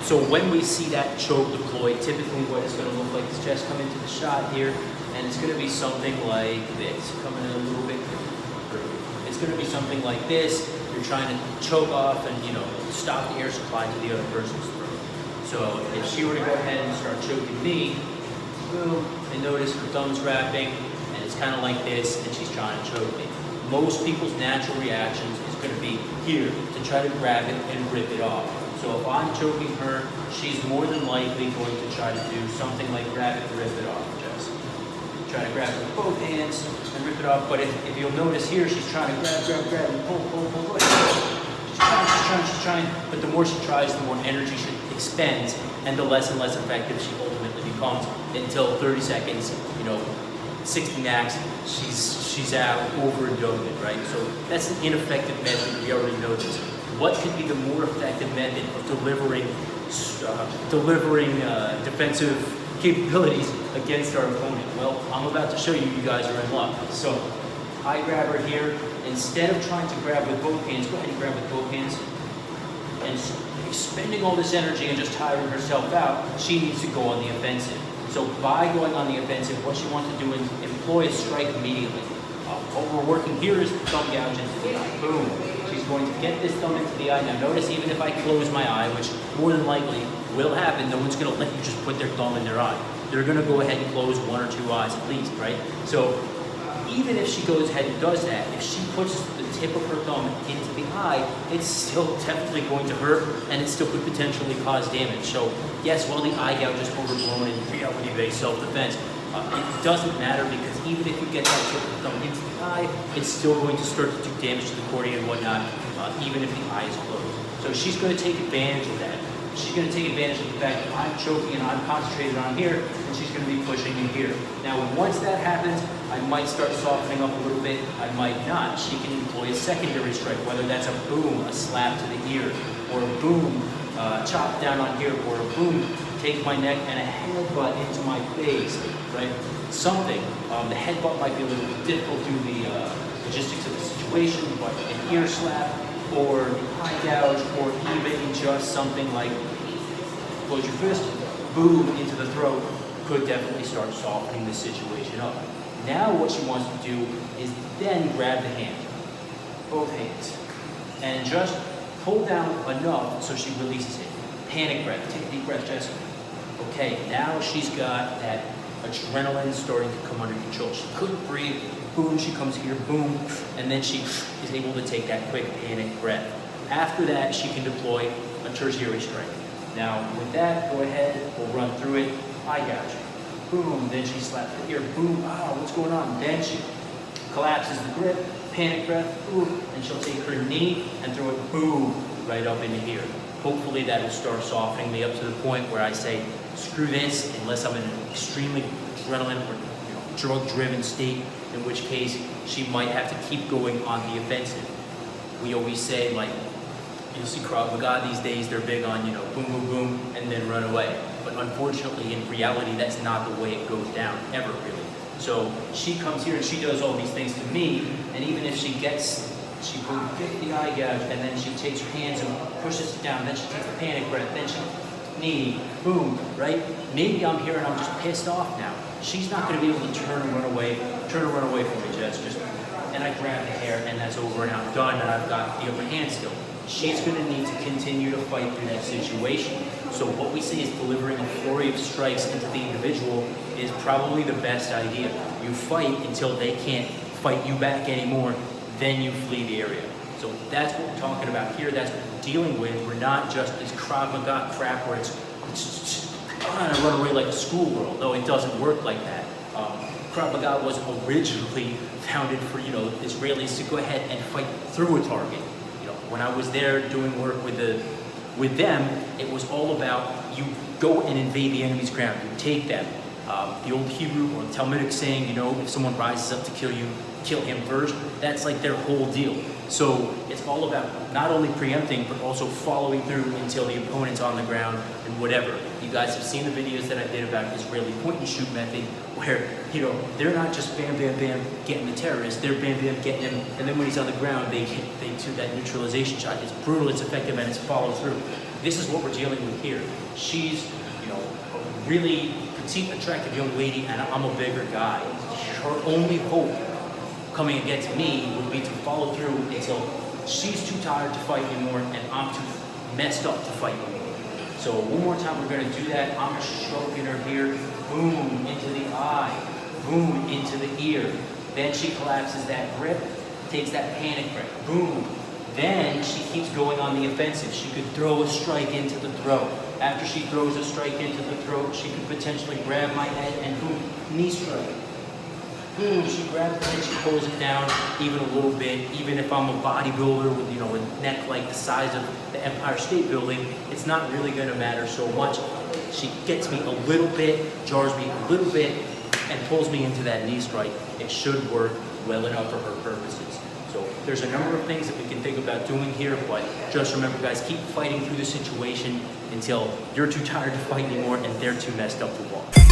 So when we see that choke deployed, typically what it's going to look like is just come into the shot here, and it's going to be something like this, coming in a little bit through. It's going to be something like this. You're trying to choke off and, you know, stop the air supply to the other person's throat. So if she were to go ahead and start choking me, boom, and notice her thumb's wrapping, and it's kind of like this, and she's trying to choke me. Most people's natural reactions is going to be here to try to grab it and rip it off. So if I'm choking her, she's more than likely going to try to do something like grab it and rip it off, just try to grab it with both hands and rip it off. But if you'll notice here, she's trying to grab, and pull. She's trying. But the more she tries, the more energy she expends, and the less and less effective she ultimately becomes until 30 seconds, 60 max, she's out, over and done with, right? So that's an ineffective method. We already know this. What could be the more effective method of delivering defensive capabilities against our opponent? Well, I'm about to show you. You guys are in luck. So I grab her here. Instead of trying to grab with both hands, go ahead and grab with both hands. And expending all this energy and just tiring herself out, she needs to go on the offensive. So by going on the offensive, what she wants to do is employ a strike immediately. What we're working here is thumb gouge into the eye. Boom. She's going to get this thumb into the eye. Now notice, even if I close my eye, which more than likely will happen, no one's going to let you just put their thumb in their eye. They're going to go ahead and close one or two eyes at least, right? So even if she goes ahead and does that, if she puts the tip of her thumb into the eye, it's still definitely going to hurt, and it still could potentially cause damage. So yes, while the eye gouge is overblown in reality-based self-defense, it doesn't matter, because even if you get that tip of the thumb into the eye, it's still going to start to do damage to the cornea and whatnot, even if the eye is closed. So she's going to take advantage of that. She's going to take advantage of the fact that I'm choking and I'm concentrated on here, and she's going to be pushing me here. Now, once that happens, I might start softening up a little bit. I might not. She can employ a secondary strike, whether that's a boom, a slap to the ear, or a boom, chop down on here, or a boom, take my neck and a headbutt into my face, right? Something. The headbutt might be a little bit difficult due to the logistics of the situation, but an ear slap, or the eye gouge, or even just something like close your fist, boom, into the throat, could definitely start softening the situation up. Now what she wants to do is then grab the hand, both hands, and just pull down enough so she releases it. Panic breath. Take a deep breath, Jess. Okay, now she's got that adrenaline starting to come under control. She couldn't breathe. Boom, she comes here, boom, and then she is able to take that quick panic breath. After that, she can deploy a tertiary strike. Now, with that, go ahead, we'll run through it. Eye gouge. Boom, then she slaps her ear. Boom, what's going on? Then she collapses the grip, panic breath, boom, and she'll take her knee and throw it, boom, right up into here. Hopefully that will start softening me up to the point where I say, screw this, unless I'm in an extremely adrenaline or drug-driven state, in which case she might have to keep going on the offensive. We always say, like, you'll see Krav Maga these days, they're big on, boom, boom, boom, and then run away. But unfortunately, in reality, that's not the way it goes down, ever really. So she comes here and she does all these things to me, and even if she will get the eye gouge, and then she takes her hands and pushes it down, then she takes the panic breath, then she knee, boom, right? Maybe I'm here and I'm just pissed off now. She's not going to be able to turn and run away from me, Jess. And I grab the hair, and that's over, and I'm done, and I've got the upper hand still. She's going to need to continue to fight through that situation. So what we say is delivering a flurry of strikes into the individual is probably the best idea. You fight until they can't fight you back anymore, then you flee the area. So that's what we're talking about here. That's what we're dealing with. We're not just this Krav Maga crap where it's trying to run away like a schoolgirl. No, it doesn't work like that. Krav Maga was originally founded for Israelis to go ahead and fight through a target. When I was there doing work with them, it was all about you go and invade the enemy's ground. You take them. The old Hebrew or Talmudic saying, if someone rises up to kill you, kill him first. That's like their whole deal. So it's all about not only preempting, but also following through until the opponent's on the ground and whatever. You guys have seen the videos that I did about Israeli point and shoot method, where, they're not just bam, bam, bam, getting the terrorist, they're bam, bam, getting him, and then when he's on the ground, they do that neutralization shot. It's brutal, it's effective, and it's followed through. this is what we're dealing with here. She's, you know, a really petite, attractive young lady, and I'm a bigger guy. Her only hope coming against me would be to follow through until she's too tired to fight anymore and I'm too messed up to fight anymore. So one more time we're gonna do that. I'm stroking her here, boom, into the eye, boom, into the ear. Then she collapses that grip, takes that panic grip, boom. Then she keeps going on the offensive. She could throw a strike into the throat. After she throws a strike into the throat, she could potentially grab my head and boom, knee strike. Boom, she grabs it and she pulls it down even a little bit. Even if I'm a bodybuilder with, you know, a neck like the size of the Empire State Building, it's not really gonna matter so much. She gets me a little bit, jars me a little bit, and pulls me into that knee strike. It should work well enough for her purposes. So there's a number of things that we can think about doing here, but just remember, guys, keep fighting through the situation until you're too tired to fight anymore and they're too messed up to walk.